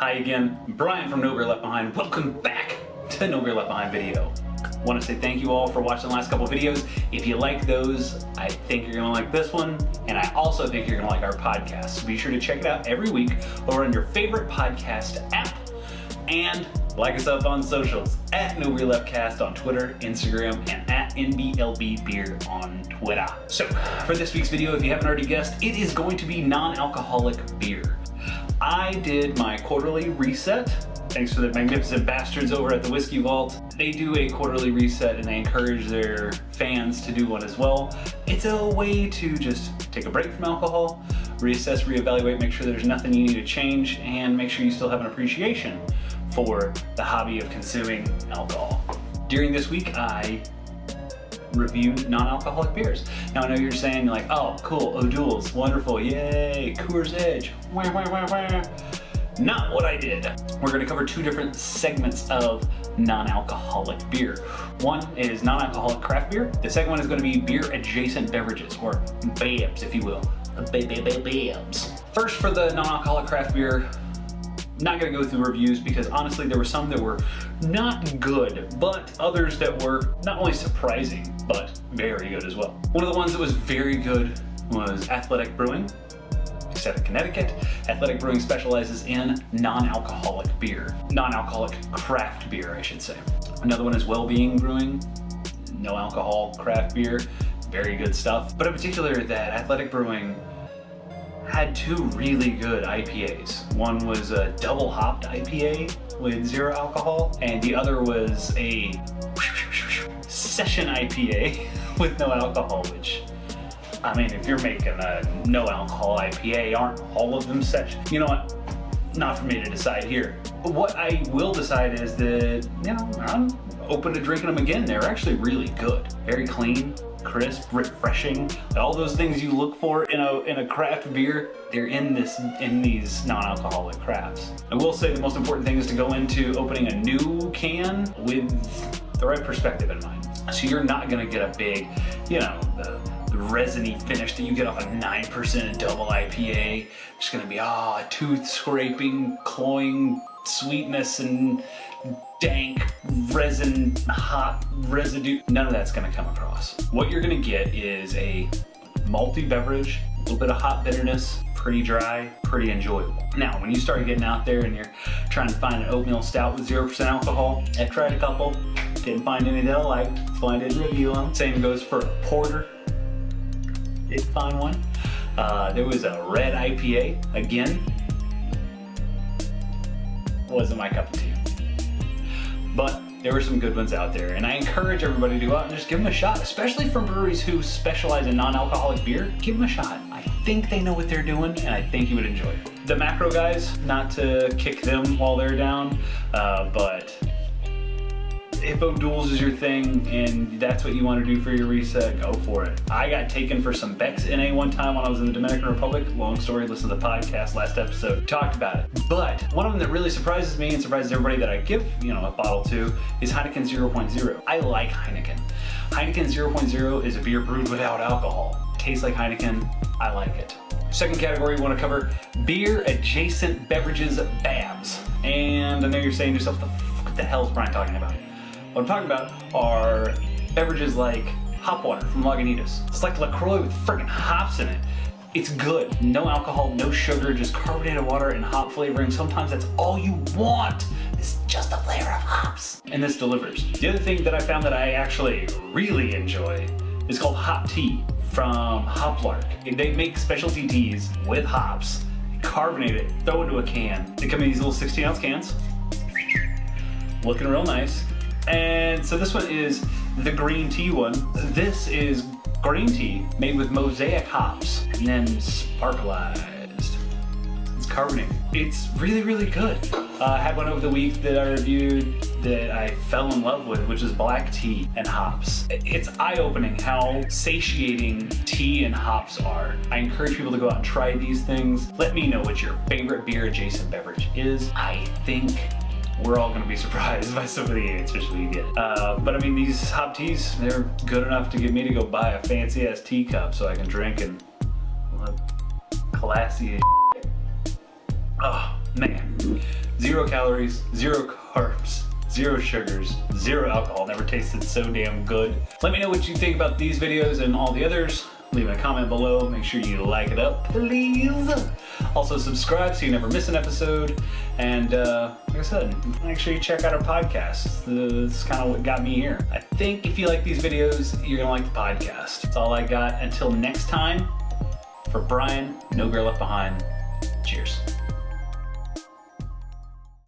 Hi again, Brian from No Beer Left Behind. Welcome back to No Beer Left Behind video. Want to say thank you all for watching the last couple videos. If you like those, I think you're gonna like this one, and I also think you're gonna like our podcast. So be sure to check it out every week over on your favorite podcast app, and like us up on socials at No Beer Left Cast on Twitter, Instagram, and at NBLB Beer on Twitter. So for this week's video, if you haven't already guessed, it is going to be non-alcoholic beer. I did my quarterly reset. Thanks to the magnificent bastards over at the Whiskey Vault. They do a quarterly reset and they encourage their fans to do one as well. It's a way to just take a break from alcohol, reassess, reevaluate, make sure there's nothing you need to change, and make sure you still have an appreciation for the hobby of consuming alcohol. During this week, I reviewed non-alcoholic beers. Now I know you're saying like, oh cool, O'Doul's, wonderful, yay, Coors Edge, wah, wah, wah, wah. Not what I did. We're gonna cover two different segments of non-alcoholic beer. One is non-alcoholic craft beer. The second one is gonna be beer adjacent beverages, or BABs if you will. BABs. First, for the non-alcoholic craft beer, not gonna go through reviews because honestly there were some that were not good, but others that were not only surprising, but very good as well. One of the ones that was very good was Athletic Brewing, based out of Connecticut. Athletic Brewing specializes in non-alcoholic beer. Non-alcoholic craft beer, I should say. Another one is Wellbeing Brewing, no alcohol craft beer, very good stuff. But in particular, that Athletic Brewing had two really good IPAs. One was a double hopped IPA with 0 alcohol, and the other was a session IPA with no alcohol, which, I mean, if you're making a no alcohol IPA, aren't all of them session? You know what? Not for me to decide here. What I will decide is that, you know, I'm open to drinking them again. They're actually really good. Very clean, crisp, refreshing. All those things you look for in a craft beer, they're in these non-alcoholic crafts. I will say the most important thing is to go into opening a new can with the right perspective in mind. So you're not gonna get a big, you know, the resiny finish that you get off a 9% double IPA. It's gonna be tooth scraping, cloying sweetness and dank resin, hot residue. None of that's gonna come across. What you're gonna get is a malty beverage, a little bit of hot bitterness, pretty dry, pretty enjoyable. Now, when you start getting out there and you're trying to find an oatmeal stout with 0% alcohol, I tried a couple, didn't find any that I liked, so I didn't review them. Same goes for a porter. Did find one. There was a red IPA, again. Wasn't my cup of tea. But there were some good ones out there, and I encourage everybody to go out and just give them a shot, especially from breweries who specialize in non-alcoholic beer. Give them a shot. I think they know what they're doing, and I think you would enjoy it. The macro guys, not to kick them while they're down, but if O'Doul's is your thing and that's what you want to do for your reset, go for it. I got taken for some Beck's NA one time when I was in the Dominican Republic. Long story, listen to the podcast, last episode, talked about it. But one of them that really surprises me and surprises everybody that I give, you know, a bottle to is Heineken 0.0. I like Heineken. Heineken 0.0 is a beer brewed without alcohol. Tastes like Heineken, I like it. Second category we want to cover, beer adjacent beverages, BABs. And I know you're saying to yourself, what the hell is Brian talking about? What I'm talking about are beverages like hop water from Lagunitas. It's like LaCroix with freaking hops in it. It's good. No alcohol, no sugar, just carbonated water and hop flavoring. Sometimes that's all you want. It's just the flavor of hops. And this delivers. The other thing that I found that I actually really enjoy is called hop tea from Hoplark. They make specialty teas with hops, carbonate it, throw it into a can. They come in these little 16-ounce cans. Looking real nice. And so this one is the green tea one. This is green tea made with mosaic hops and then sparkleized. It's carbonated. It's really, really good. I had one over the week that I reviewed that I fell in love with, which is black tea and hops. It's eye-opening how satiating tea and hops are. I encourage people to go out and try these things. Let me know what your favorite beer adjacent beverage is. I think we're all gonna be surprised by some of the answers we get. But I mean, these hop teas, they're good enough to get me to go buy a fancy ass teacup so I can drink and look classy as shit. Oh man. 0 calories, 0 carbs, 0 sugars, 0 alcohol. Never tasted so damn good. Let me know what you think about these videos and all the others. Leave a comment below. Make sure you like it up, please. Also subscribe so you never miss an episode. And like I said, make sure you check out our podcast. It's kind of what got me here. I think if you like these videos, you're gonna like the podcast. That's all I got. Until next time, for Brian, No Beer Left Behind, cheers.